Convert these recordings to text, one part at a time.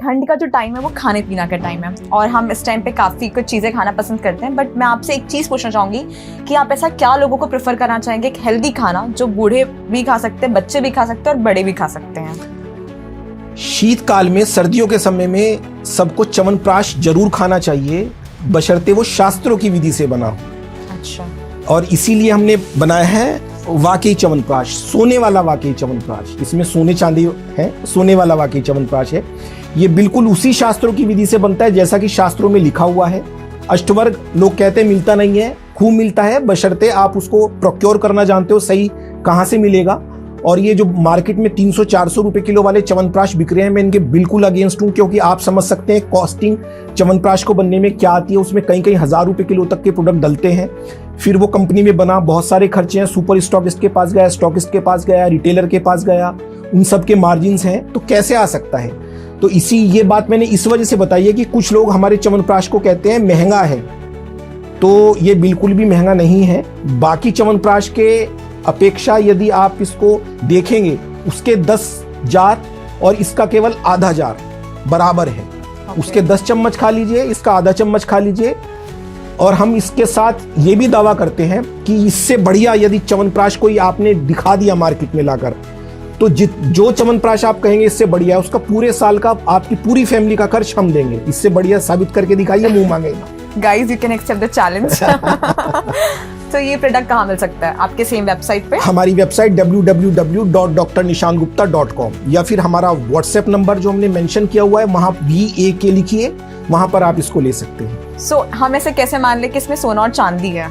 ठंड का जो टाइम है वो खाने पीना का टाइम है और हम इस टाइम पे काफ़ी कुछ चीज़ें खाना पसंद करते हैं, बट मैं आपसे एक चीज़ पूछना चाहूँगी कि आप ऐसा क्या लोगों को प्रेफर करना चाहेंगे, एक हेल्दी खाना जो बूढ़े भी खा सकते हैं, बच्चे भी खा सकते हैं और बड़े भी खा सकते हैं? शीतकाल में, सर्दियों के समय में सबको च्यवनप्राश जरूर खाना चाहिए, बशर्ते वो शास्त्रों की विधि से बना हो। अच्छा। और इसीलिए हमने बनाया है वाकई च्यवनप्राश, सोने वाला वाकई च्यवनप्राश। इसमें सोने चांदी है, सोने वाला वाकई च्यवनप्राश है। ये बिल्कुल उसी शास्त्रों की विधि से बनता है जैसा कि शास्त्रों में लिखा हुआ है। अष्टवर्ग लोग कहते हैं मिलता नहीं है, खूब मिलता है, बशर्ते आप उसको प्रोक्योर करना जानते हो सही कहाँ से मिलेगा। और ये जो मार्केट में 300-400 रुपए किलो वाले च्यवनप्राश बिक रहे हैं, मैं इनके बिल्कुल अगेंस्ट हूँ, क्योंकि आप समझ सकते हैं कॉस्टिंग च्यवनप्राश को बनने में क्या आती है। उसमें कई कई हजार रुपए किलो तक के प्रोडक्ट डलते हैं, फिर वो कंपनी में बना, बहुत सारे खर्चे हैं। सुपर स्टॉकिस्ट के पास गया, स्टॉकिस्ट के पास गया, रिटेलर के पास गया, उन सब के मार्जिन हैं, तो कैसे आ सकता है। तो ये बात मैंने इस वजह से बताई है कि कुछ लोग हमारे च्यवनप्राश को कहते हैं महंगा है, तो ये बिल्कुल भी महंगा नहीं है। बाकी च्यवनप्राश के अपेक्षा यदि आप इसको देखेंगे, उसके 10 जार और इसका केवल आधा जार बराबर है। उसके 10 चम्मच खा लीजिए, इसका आधा चम्मच खा लीजिए। और हम इसके साथ ये भी दावा करते हैं कि इससे बढ़िया यदि च्यवनप्राश कोई आपने दिखा दिया मार्केट में लाकर, तो जो च्यवनप्राश आप कहेंगे इससे बढ़िया है, उसका पूरे साल का, आपकी पूरी फैमिली का खर्च हम देंगे। इससे बढ़िया साबित करके दिखाइए, मुंह मांगेगा। Guys you can accept the challenge. तो ये प्रोडक्ट कहाँ मिल सकता है? आपके सेम वेबसाइट पे? हमारी वेबसाइट www.drnishangupta.com, या फिर हमारा व्हाट्सएप नंबर जो हमने मेंशन किया हुआ है वहाँ VAK लिखिए, वहाँ पर आप इसको ले सकते हैं। सो हम ऐसे कैसे मान ले कि इसमें सोना और चांदी है?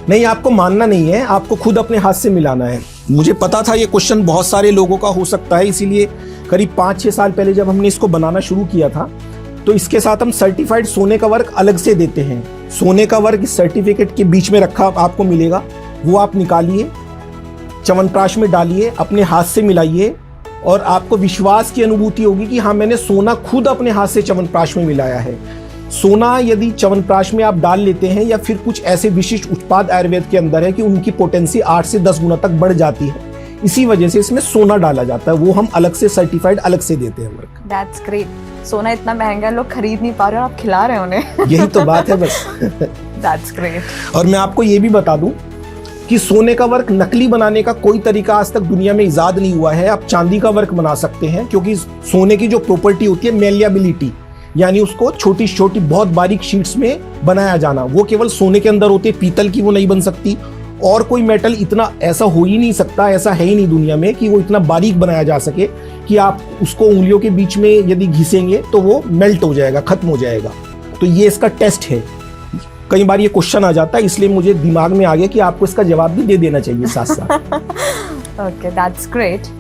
नहीं, आपको मानना नहीं है, आपको खुद अपने हाथ से मिलाना है। मुझे पता था ये क्वेश्चन बहुत सारे लोगों का हो सकता है, इसीलिए करीब 5-6 साल पहले जब हमने इसको बनाना शुरू किया था, तो इसके साथ हम सर्टिफाइड सोने का वर्क अलग से देते हैं। सोने का वर्क इस सर्टिफिकेट के बीच में रखा आपको मिलेगा, वो आप निकालिए, च्यवनप्राश में डालिए, अपने हाथ से मिलाइए, और आपको विश्वास की अनुभूति होगी कि हाँ, मैंने सोना खुद अपने हाथ से च्यवनप्राश में मिलाया है। सोना यदि च्यवनप्राश में आप डाल लेते हैं, या फिर कुछ ऐसे विशिष्ट उत्पाद आयुर्वेद के अंदर है कि उनकी पोटेंसी 8 से 10 गुना तक बढ़ जाती है, इसी वजह से इसमें सोना डाला जाता है। वो हम अलग से सर्टिफाइड अलग से देते हैं वर्क। That's great. सोना इतना महंगा, लोग खरीद नहीं पा रहे और आप खिला रहे हैं उन्हें। यही तो बात है बस। That's great. और मैं आपको ये भी बता दूं कि सोने का वर्क नकली बनाने का कोई तरीका आज तक दुनिया में इजाद नहीं हुआ है। आप चांदी का वर्क बना सकते हैं, क्योंकि सोने की जो प्रॉपर्टी होती है मेलिएबिलिटी, यानी उसको छोटी छोटी बहुत बारीक शीट्स में बनाया जाना, वो केवल सोने के अंदर होती है, पीतल की वो नहीं बन सकती। और कोई मेटल इतना ऐसा हो ही नहीं सकता, ऐसा है ही नहीं दुनिया में कि वो इतना बारीक बनाया जा सके कि आप उसको उंगलियों के बीच में यदि घिसेंगे तो वो मेल्ट हो जाएगा, खत्म हो जाएगा। तो ये इसका टेस्ट है। कई बार ये क्वेश्चन आ जाता है, इसलिए मुझे दिमाग में आ गया कि आपको इसका जवाब भी दे देना चाहिए साथ साथ। Okay, that's great.